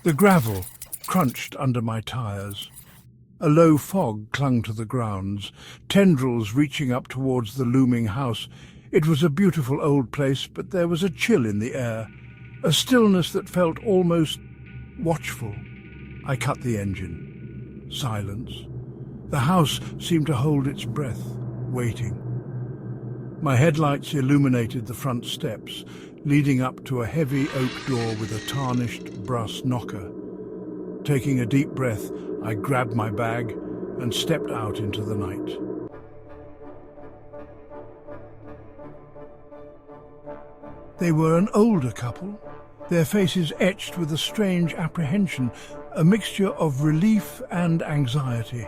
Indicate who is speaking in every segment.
Speaker 1: The gravel crunched under my tires. A low fog clung to the grounds, tendrils reaching up towards the looming house. It was a beautiful old place, but there was a chill in the air, a stillness that felt almost watchful. I cut the engine. Silence. The house seemed to hold its breath, waiting. My headlights illuminated the front steps, leading up to a heavy oak door with a tarnished brass knocker. Taking a deep breath, I grabbed my bag and stepped out into the night. They were an older couple, their faces etched with a strange apprehension, a mixture of relief and anxiety.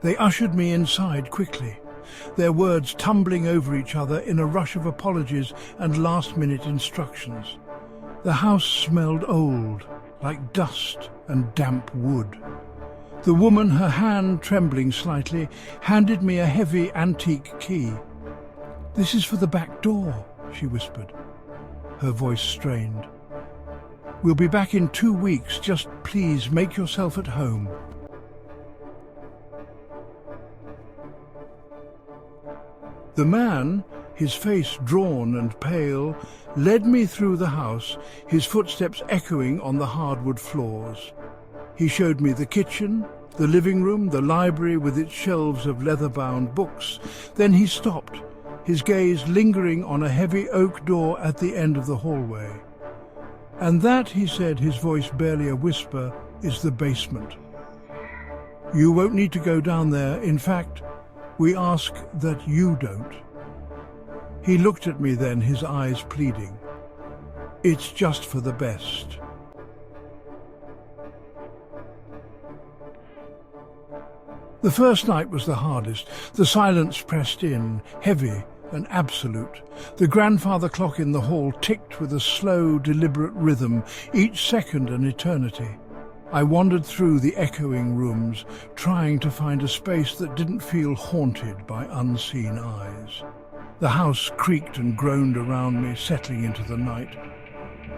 Speaker 1: They ushered me inside quickly, their words tumbling over each other in a rush of apologies and last-minute instructions. The house smelled old, like dust and damp wood. The woman, her hand trembling slightly, handed me a heavy antique key. "This is for the back door," she whispered, her voice strained. "We'll be back in 2 weeks. Just please make yourself at home." The man, his face drawn and pale, led me through the house, his footsteps echoing on the hardwood floors. He showed me the kitchen, the living room, the library with its shelves of leather-bound books. Then he stopped, his gaze lingering on a heavy oak door at the end of the hallway. "And that," he said, his voice barely a whisper, "is the basement. You won't need to go down there. In fact, we ask that you don't." He looked at me then, his eyes pleading. "It's just for the best." The first night was the hardest. The silence pressed in, heavy and absolute. The grandfather clock in the hall ticked with a slow, deliberate rhythm, each second an eternity. I wandered through the echoing rooms, trying to find a space that didn't feel haunted by unseen eyes. The house creaked and groaned around me, settling into the night.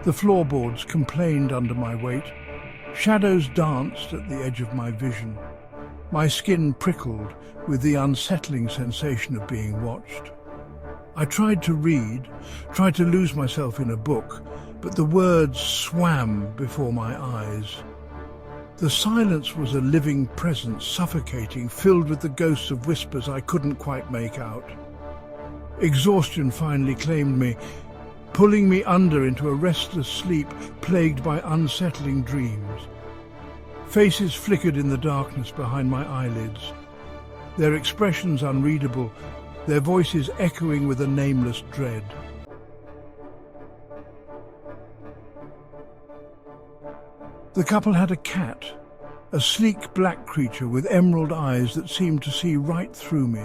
Speaker 1: The floorboards complained under my weight. Shadows danced at the edge of my vision. My skin prickled with the unsettling sensation of being watched. I tried to read, tried to lose myself in a book, but the words swam before my eyes. The silence was a living presence, suffocating, filled with the ghosts of whispers I couldn't quite make out. Exhaustion finally claimed me, pulling me under into a restless sleep plagued by unsettling dreams. Faces flickered in the darkness behind my eyelids, their expressions unreadable, their voices echoing with a nameless dread. The couple had a cat, a sleek black creature with emerald eyes that seemed to see right through me.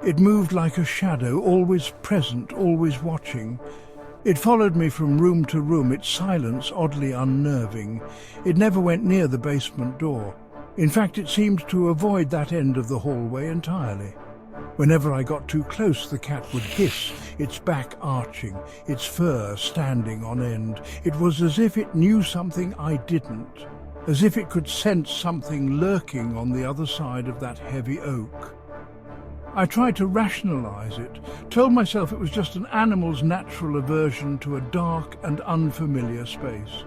Speaker 1: It moved like a shadow, always present, always watching. It followed me from room to room, its silence oddly unnerving. It never went near the basement door. In fact, it seemed to avoid that end of the hallway entirely. Whenever I got too close, the cat would hiss, its back arching, its fur standing on end. It was as if it knew something I didn't, as if it could sense something lurking on the other side of that heavy oak. I tried to rationalize it, told myself it was just an animal's natural aversion to a dark and unfamiliar space.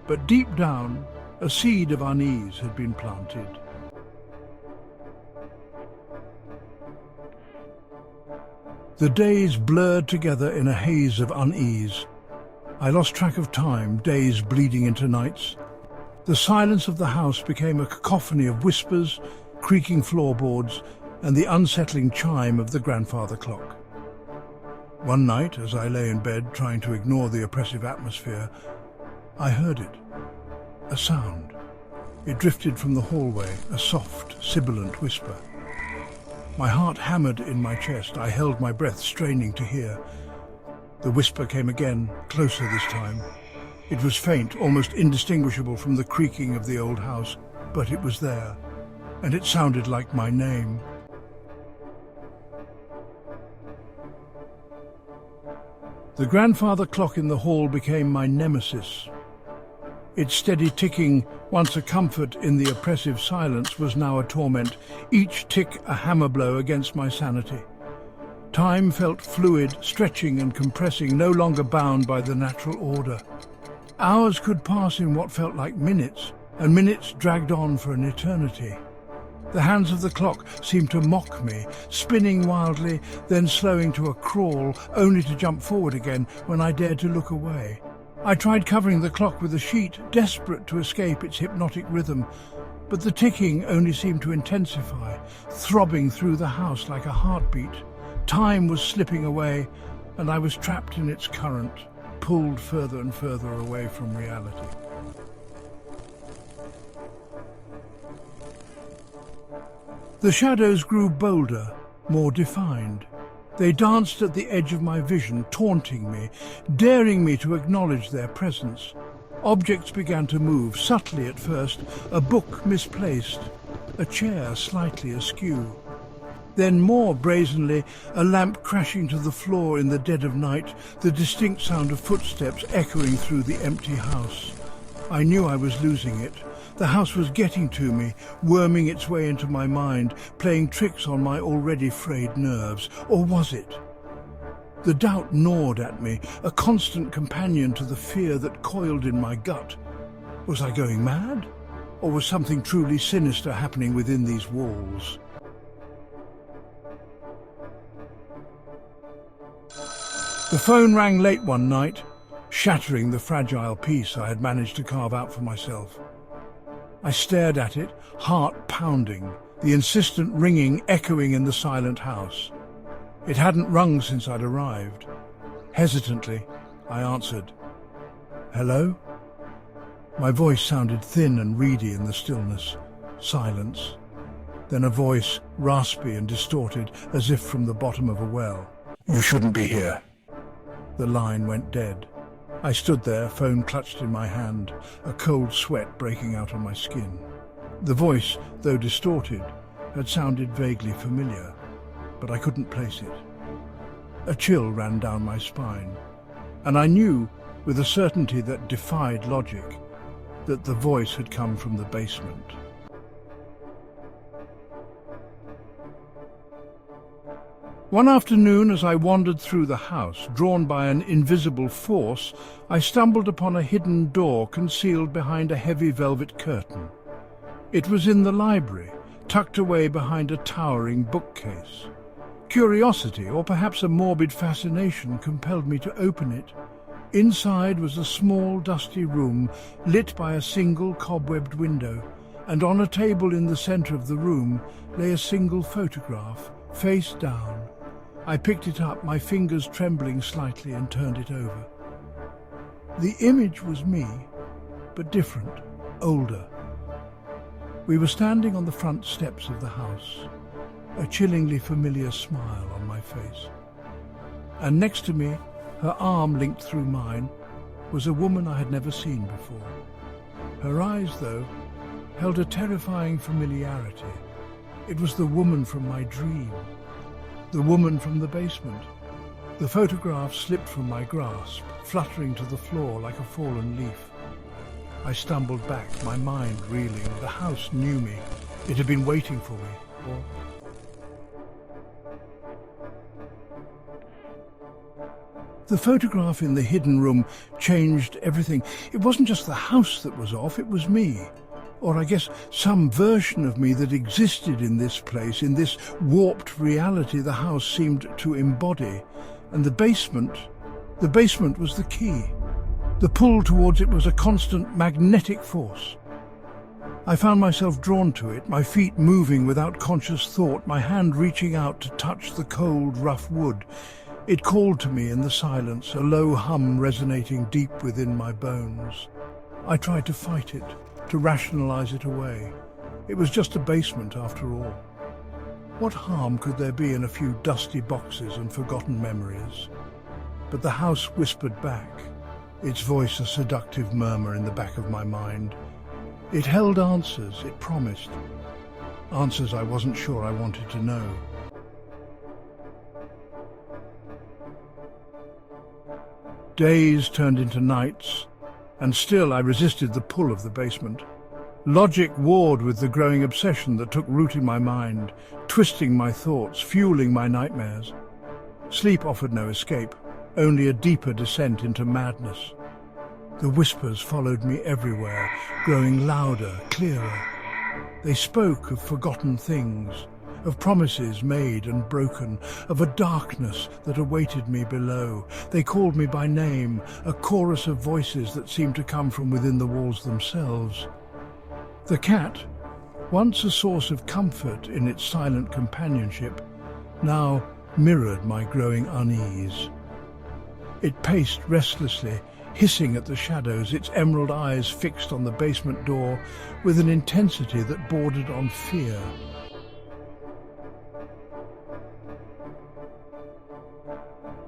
Speaker 1: But deep down, a seed of unease had been planted. The days blurred together in a haze of unease. I lost track of time, days bleeding into nights. The silence of the house became a cacophony of whispers, creaking floorboards, and the unsettling chime of the grandfather clock. One night, as I lay in bed trying to ignore the oppressive atmosphere, I heard it. A sound. It drifted from the hallway, a soft, sibilant whisper. My heart hammered in my chest. I held my breath, straining to hear. The whisper came again, closer this time. It was faint, almost indistinguishable from the creaking of the old house, but it was there, and it sounded like my name. The grandfather clock in the hall became my nemesis. Its steady ticking, once a comfort in the oppressive silence, was now a torment, each tick a hammer blow against my sanity. Time felt fluid, stretching and compressing, no longer bound by the natural order. Hours could pass in what felt like minutes, and minutes dragged on for an eternity. The hands of the clock seemed to mock me, spinning wildly, then slowing to a crawl, only to jump forward again when I dared to look away. I tried covering the clock with a sheet, desperate to escape its hypnotic rhythm, but the ticking only seemed to intensify, throbbing through the house like a heartbeat. Time was slipping away, and I was trapped in its current, pulled further and further away from reality. The shadows grew bolder, more defined. They danced at the edge of my vision, taunting me, daring me to acknowledge their presence. Objects began to move, subtly at first, a book misplaced, a chair slightly askew. Then more brazenly, a lamp crashing to the floor in the dead of night, the distinct sound of footsteps echoing through the empty house. I knew I was losing it. The house was getting to me, worming its way into my mind, playing tricks on my already frayed nerves. Or was it? The doubt gnawed at me, a constant companion to the fear that coiled in my gut. Was I going mad? Or was something truly sinister happening within these walls? The phone rang late one night, shattering the fragile peace I had managed to carve out for myself. I stared at it, heart pounding, the insistent ringing echoing in the silent house. It hadn't rung since I'd arrived. Hesitantly, I answered. "Hello?" My voice sounded thin and reedy in the stillness. Silence. Then a voice, raspy and distorted, as if from the bottom of a well. "You shouldn't be here." The line went dead. I stood there, phone clutched in my hand, a cold sweat breaking out on my skin. The voice, though distorted, had sounded vaguely familiar, but I couldn't place it. A chill ran down my spine, and I knew, with a certainty that defied logic, that the voice had come from the basement. One afternoon, as I wandered through the house, drawn by an invisible force, I stumbled upon a hidden door concealed behind a heavy velvet curtain. It was in the library, tucked away behind a towering bookcase. Curiosity, or perhaps a morbid fascination, compelled me to open it. Inside was a small, dusty room, lit by a single cobwebbed window, and on a table in the center of the room lay a single photograph, face down. I picked it up, my fingers trembling slightly, and turned it over. The image was me, but different, older. We were standing on the front steps of the house, a chillingly familiar smile on my face. And next to me, her arm linked through mine, was a woman I had never seen before. Her eyes, though, held a terrifying familiarity. It was the woman from my dream. The woman from the basement. The photograph slipped from my grasp, fluttering to the floor like a fallen leaf. I stumbled back, my mind reeling. The house knew me. It had been waiting for me. The photograph in the hidden room changed everything. It wasn't just the house that was off, it was me. Or I guess some version of me that existed in this place, in this warped reality the house seemed to embody. And the basement was the key. The pull towards it was a constant magnetic force. I found myself drawn to it, my feet moving without conscious thought, my hand reaching out to touch the cold, rough wood. It called to me in the silence, a low hum resonating deep within my bones. I tried to fight it, to rationalize it away. It was just a basement after all. What harm could there be in a few dusty boxes and forgotten memories? But the house whispered back, its voice a seductive murmur in the back of my mind. It held answers, it promised. Answers I wasn't sure I wanted to know. Days turned into nights, And still I resisted the pull of the basement. Logic warred with the growing obsession that took root in my mind, twisting my thoughts, fueling my nightmares. Sleep offered no escape, only a deeper descent into madness. The whispers followed me everywhere, growing louder, clearer. They spoke of forgotten things, of promises made and broken, of a darkness that awaited me below. They called me by name, a chorus of voices that seemed to come from within the walls themselves. The cat, once a source of comfort in its silent companionship, now mirrored my growing unease. It paced restlessly, hissing at the shadows, its emerald eyes fixed on the basement door with an intensity that bordered on fear.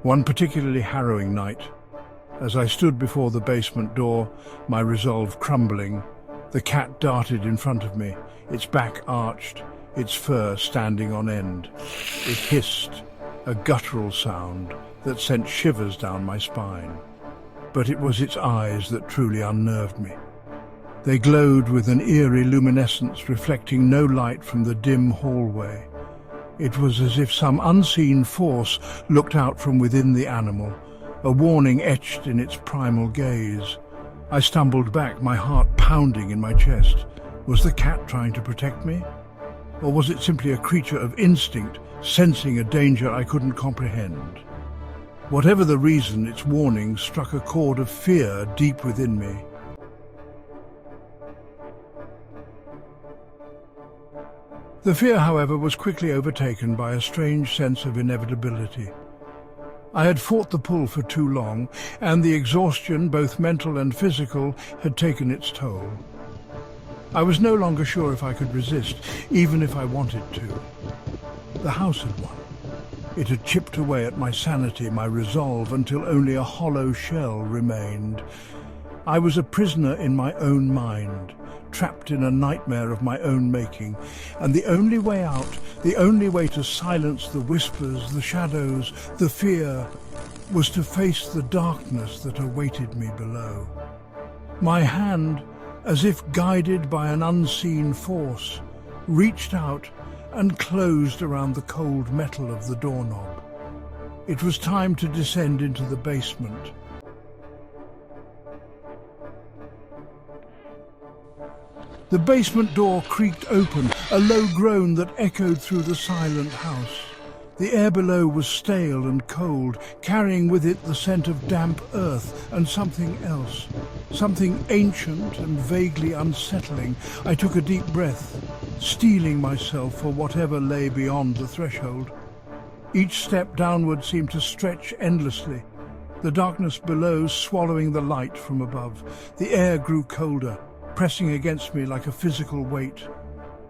Speaker 1: One particularly harrowing night, as I stood before the basement door, my resolve crumbling, the cat darted in front of me, its back arched, its fur standing on end. It hissed, a guttural sound that sent shivers down my spine. But it was its eyes that truly unnerved me. They glowed with an eerie luminescence reflecting no light from the dim hallway. It was as if some unseen force looked out from within the animal, a warning etched in its primal gaze. I stumbled back, my heart pounding in my chest. Was the cat trying to protect me? Or was it simply a creature of instinct, sensing a danger I couldn't comprehend? Whatever the reason, its warning struck a chord of fear deep within me. The fear, however, was quickly overtaken by a strange sense of inevitability. I had fought the pull for too long, and the exhaustion, both mental and physical, had taken its toll. I was no longer sure if I could resist, even if I wanted to. The house had won. It had chipped away at my sanity, my resolve, until only a hollow shell remained. I was a prisoner in my own mind, trapped in a nightmare of my own making, and the only way out, the only way to silence the whispers, the shadows, the fear, was to face the darkness that awaited me below. My hand, as if guided by an unseen force, reached out and closed around the cold metal of the doorknob. It was time to descend into the basement. The basement door creaked open, a low groan that echoed through the silent house. The air below was stale and cold, carrying with it the scent of damp earth and something else, something ancient and vaguely unsettling. I took a deep breath, steeling myself for whatever lay beyond the threshold. Each step downward seemed to stretch endlessly, the darkness below swallowing the light from above. The air grew colder, pressing against me like a physical weight.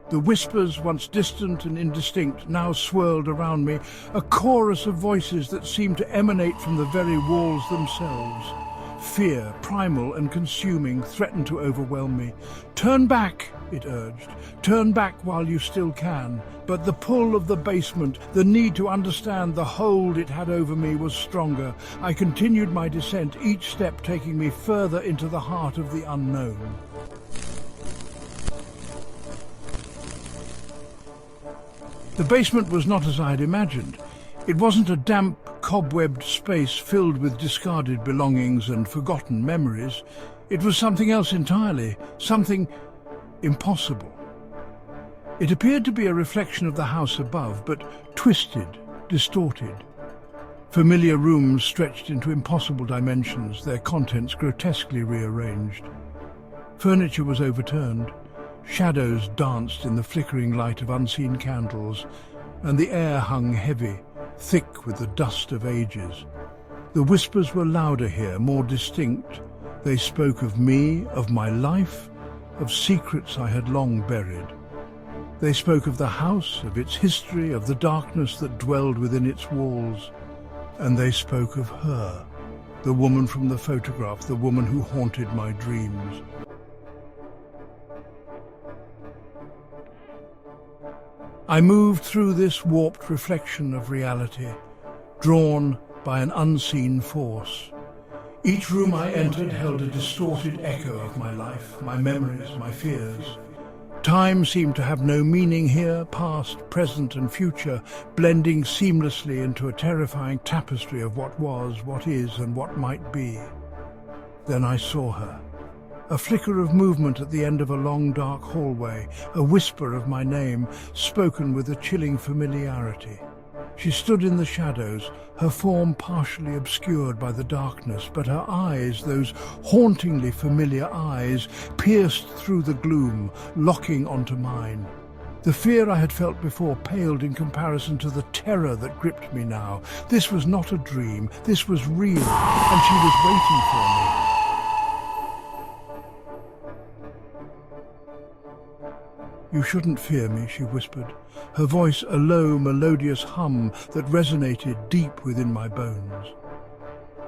Speaker 1: The whispers, once distant and indistinct, now swirled around me, a chorus of voices that seemed to emanate from the very walls themselves. Fear, primal and consuming, threatened to overwhelm me. "Turn back," it urged. "Turn back while you still can." But the pull of the basement, the need to understand the hold it had over me, was stronger. I continued my descent, each step taking me further into the heart of the unknown. The basement was not as I had imagined. It wasn't a damp, cobwebbed space filled with discarded belongings and forgotten memories. It was something else entirely, something impossible. It appeared to be a reflection of the house above, but twisted, distorted. Familiar rooms stretched into impossible dimensions, their contents grotesquely rearranged. Furniture was overturned. Shadows danced in the flickering light of unseen candles, and the air hung heavy, thick with the dust of ages. The whispers were louder here, more distinct. They spoke of me, of my life, of secrets I had long buried. They spoke of the house, of its history, of the darkness that dwelled within its walls. And they spoke of her, the woman from the photograph, the woman who haunted my dreams. I moved through this warped reflection of reality, drawn by an unseen force. Each room I entered held a distorted echo of my life, my memories, my fears. Time seemed to have no meaning here, past, present and future, blending seamlessly into a terrifying tapestry of what was, what is and what might be. Then I saw her. A flicker of movement at the end of a long dark hallway, a whisper of my name, spoken with a chilling familiarity. She stood in the shadows, her form partially obscured by the darkness, but her eyes, those hauntingly familiar eyes, pierced through the gloom, locking onto mine. The fear I had felt before paled in comparison to the terror that gripped me now. This was not a dream, this was real, and she was waiting for me. "You shouldn't fear me," she whispered, her voice a low, melodious hum that resonated deep within my bones.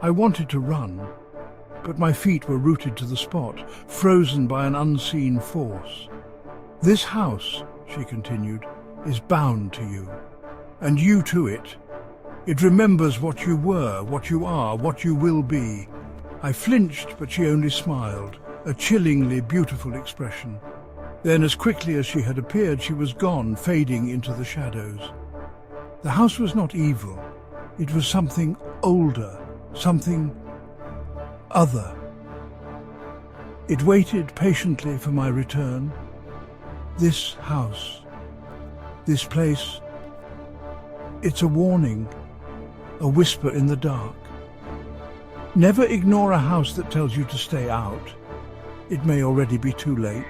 Speaker 1: I wanted to run, but my feet were rooted to the spot, frozen by an unseen force. "This house," she continued, "is bound to you, and you to it. It remembers what you were, what you are, what you will be." I flinched, but she only smiled, a chillingly beautiful expression. Then, as quickly as she had appeared, she was gone, fading into the shadows. The house was not evil. It was something older, something other. It waited patiently for my return. This house, this place, it's a warning, a whisper in the dark. Never ignore a house that tells you to stay out. It may already be too late.